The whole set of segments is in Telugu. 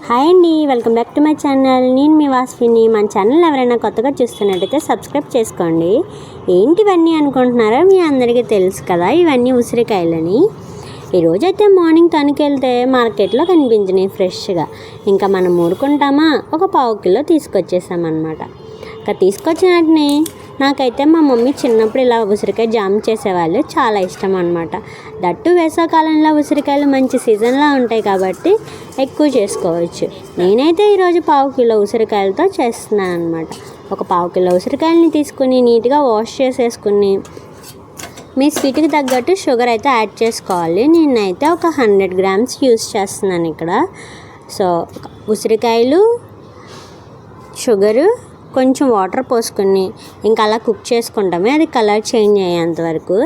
హాయ్ అండి, welcome back to my channel. నేను మీ వాస్విని. మన ఛానల్ ఎవరైనా కొత్తగా చూస్తున్నట్టయితే సబ్స్క్రైబ్ చేసుకోండి. ఏంటివన్నీ అనుకుంటున్నారో మీ అందరికీ తెలుసు కదా, ఇవన్నీ ఉసిరికాయలని. ఈరోజైతే మార్నింగ్ తణుకెళ్తే మార్కెట్లో కనిపించినాయి ఫ్రెష్గా. ఇంకా మనం ఊరుకుంటామా, ఒక 1/2 కిలో తీసుకొచ్చేసామన్నమాట. ఇంకా తీసుకొచ్చినట్టుని నాకైతే మా మమ్మీ చిన్నప్పుడు ఇలా ఉసిరికాయ జామ్ చేసేవాళ్ళు, చాలా ఇష్టం అనమాట. దట్టు వేసవకాలంలో ఉసిరికాయలు మంచి సీజన్లో ఉంటాయి కాబట్టి ఎక్కువ చేసుకోవచ్చు. నేనైతే ఈరోజు 1/2 కిలో ఉసిరికాయలతో చేస్తున్నాను అనమాట. ఒక 1/2 కిలో ఉసిరికాయలని తీసుకుని నీట్గా వాష్ చేసేసుకుని మీ స్వీట్కి తగ్గట్టు షుగర్ అయితే యాడ్ చేసుకోవాలి. నేనైతే ఒక 100 గ్రామ్స్ యూస్ చేస్తున్నాను ఇక్కడ. సో ఉసిరికాయలు, షుగరు, కొంచెం వాటర్ పోసుకుని ఇంకా అలా కుక్ చేసుకుంటామే, అది కలర్ చేంజ్ అయ్యేంతవరకు.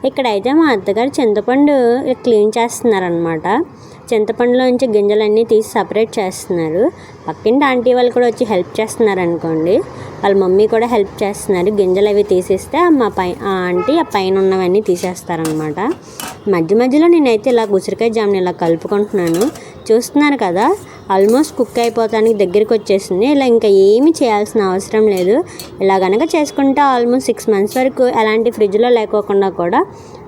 ఇక్కడైతే మా అత్తగారు చింతపండు క్లీన్ చేస్తున్నారనమాట. చింతపండులోంచి గింజలన్నీ తీసి సపరేట్ చేస్తున్నారు. పక్కింటి ఆంటీ వాళ్ళు కూడా వచ్చి హెల్ప్ చేస్తున్నారు అనుకోండి. వాళ్ళ మమ్మీ కూడా హెల్ప్ చేస్తున్నారు. గింజలు అవి తీసేస్తే ఆ ఆంటీ ఆ పైన ఉన్నవన్నీ తీసేస్తారనమాట. మధ్య మధ్యలో నేనైతే ఇలా ఉసిరికాయ జామ్ని ఇలా కలుపుకుంటున్నాను. చూస్తున్నారు కదా, ఆల్మోస్ట్ కుక్ అయిపోతానికి దగ్గరికి వచ్చేసింది. ఇలా ఇంకా ఏమీ చేయాల్సిన అవసరం లేదు. ఇలా కనుక చేసుకుంటే ఆల్మోస్ట్ 6 months వరకు ఎలాంటి ఫ్రిడ్జ్లో లేకోకుండా కూడా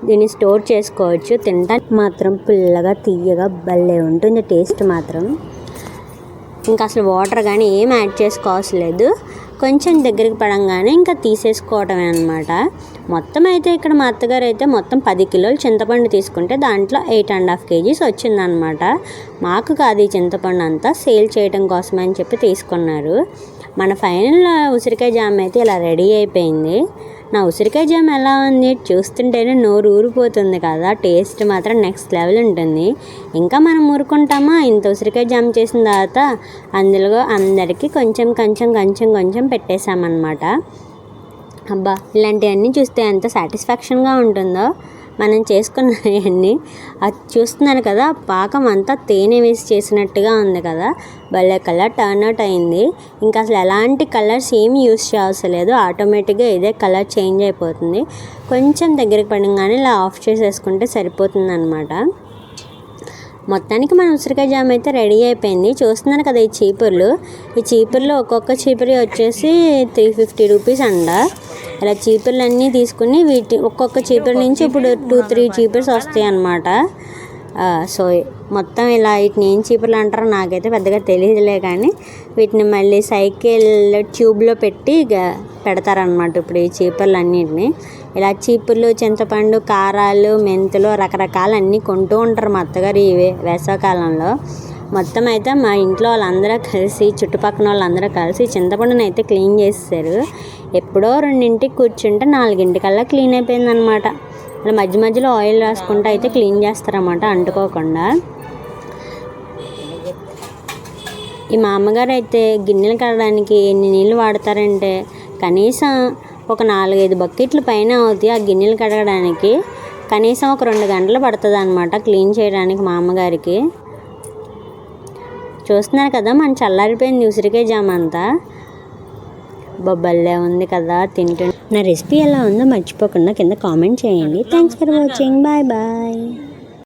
దీన్ని స్టోర్ చేసుకోవచ్చు. తినడానికి మాత్రం పుల్లగా తీయగా భలే ఉంటుంది టేస్ట్ మాత్రం. ఇంకా అసలు వాటర్ కానీ ఏం యాడ్ చేసుకోవాల్సిన లేదు. కొంచెం దగ్గరికి పడంగానే ఇంకా తీసేసుకోవటమే అనమాట. మొత్తం అయితే ఇక్కడ మా అత్తగారు అయితే మొత్తం 10 కిలోలు చింతపండు తీసుకుంటే దాంట్లో 8.5 kgs వచ్చిందనమాట. మాకు కాదు ఈ చింతపండు అంతా, సేల్ చేయడం కోసమే అని చెప్పి తీసుకున్నారు. మన ఫైనల్ ఉసిరికాయ జామ్ అయితే ఇలా రెడీ అయిపోయింది. నా ఉసిరికాయ జామ్ ఎలా ఉంది చూస్తుంటేనే నోరు ఊరిపోతుంది కదా. టేస్ట్ మాత్రం నెక్స్ట్ లెవెల్ ఉంటుంది. ఇంకా మనం ఊరుకుంటామా, ఇంత ఉసిరికాయ జామ్ చేసిన తర్వాత అందులో అందరికీ కొంచెం కొంచెం కొంచెం కొంచెం పెట్టేశామన్నమాట. అబ్బా, ఇలాంటివన్నీ చూస్తే ఎంత సాటిస్ఫాక్షన్గా ఉంటుందో మనం చేసుకున్నవన్నీ. అది చూస్తున్నారు కదా, పాకం అంతా తేనె వేసి చేసినట్టుగా ఉంది కదా, భలే కలర్ టర్న్ అవుట్ అయింది. ఇంకా అసలు ఎలాంటి కలర్స్ ఏమి యూస్ చేయాల్సిన లేదు, ఆటోమేటిక్గా ఇదే కలర్ చేంజ్ అయిపోతుంది. కొంచెం దగ్గరికి పడంగానే ఇలా ఆఫ్ చేసేసుకుంటే సరిపోతుంది అనమాట. మొత్తానికి మన ఉసిరికాయ జామ్ అయితే రెడీ అయిపోయింది. చూస్తున్నారు కదా ఈ చీపుర్లు ఒక్కొక్క చీపురి వచ్చేసి 350 రూపీస్ అంట. ఇలా చీపుర్లు అన్నీ తీసుకుని ఒక్కొక్క చీపురు నుంచి ఇప్పుడు 2-3 చీపుర్స్ వస్తాయి అన్నమాట. సో మొత్తం ఇలా వీటిని ఏం చీపుర్లు అంటారో నాకైతే పెద్దగా తెలియదులే, కానీ వీటిని మళ్ళీ సైకిల్ ట్యూబ్లో పెట్టి పెడతారనమాట ఇప్పుడు ఈ చీపుర్లు అన్నిటిని. ఇలా చీపుర్లు, చింతపండు, కారాలు, మెంతులు రకరకాలు అన్నీ కొంటూ ఉంటారు మా అత్తగారు ఈ వేసవకాలంలో. మొత్తం అయితే మా ఇంట్లో వాళ్ళందరూ కలిసి, చుట్టుపక్కల వాళ్ళందరూ కలిసి చింతపండుని అయితే క్లీన్ చేసేసారు. ఎప్పుడో 2ంటికి కూర్చుంటే 4ంటికల్లా క్లీన్ అయిపోయిందనమాట. అలా మధ్య మధ్యలో ఆయిల్ రాసుకుంటూ అయితే క్లీన్ చేస్తారన్నమాట అంటుకోకుండా. ఈ మా అమ్మగారు అయితే గిన్నెలు కడగడానికి ఎన్ని నీళ్ళు వాడతారంటే కనీసం ఒక 4-5 బకెట్లు పైన అవుతాయి ఆ గిన్నెలు కడగడానికి. కనీసం ఒక 2 గంటలు పడుతుంది అనమాట క్లీన్ చేయడానికి మా అమ్మగారికి. చూస్తున్నారు కదా, మన చల్లారిపోయింది ఉసిరికాయ జామ్ అంతా. బొబ్బల్లే ఉంది కదా తింటూ. నా రెసిపీ ఎలా ఉందో మర్చిపోకుండా కింద కామెంట్ చేయండి. Thanks for watching. Bye bye.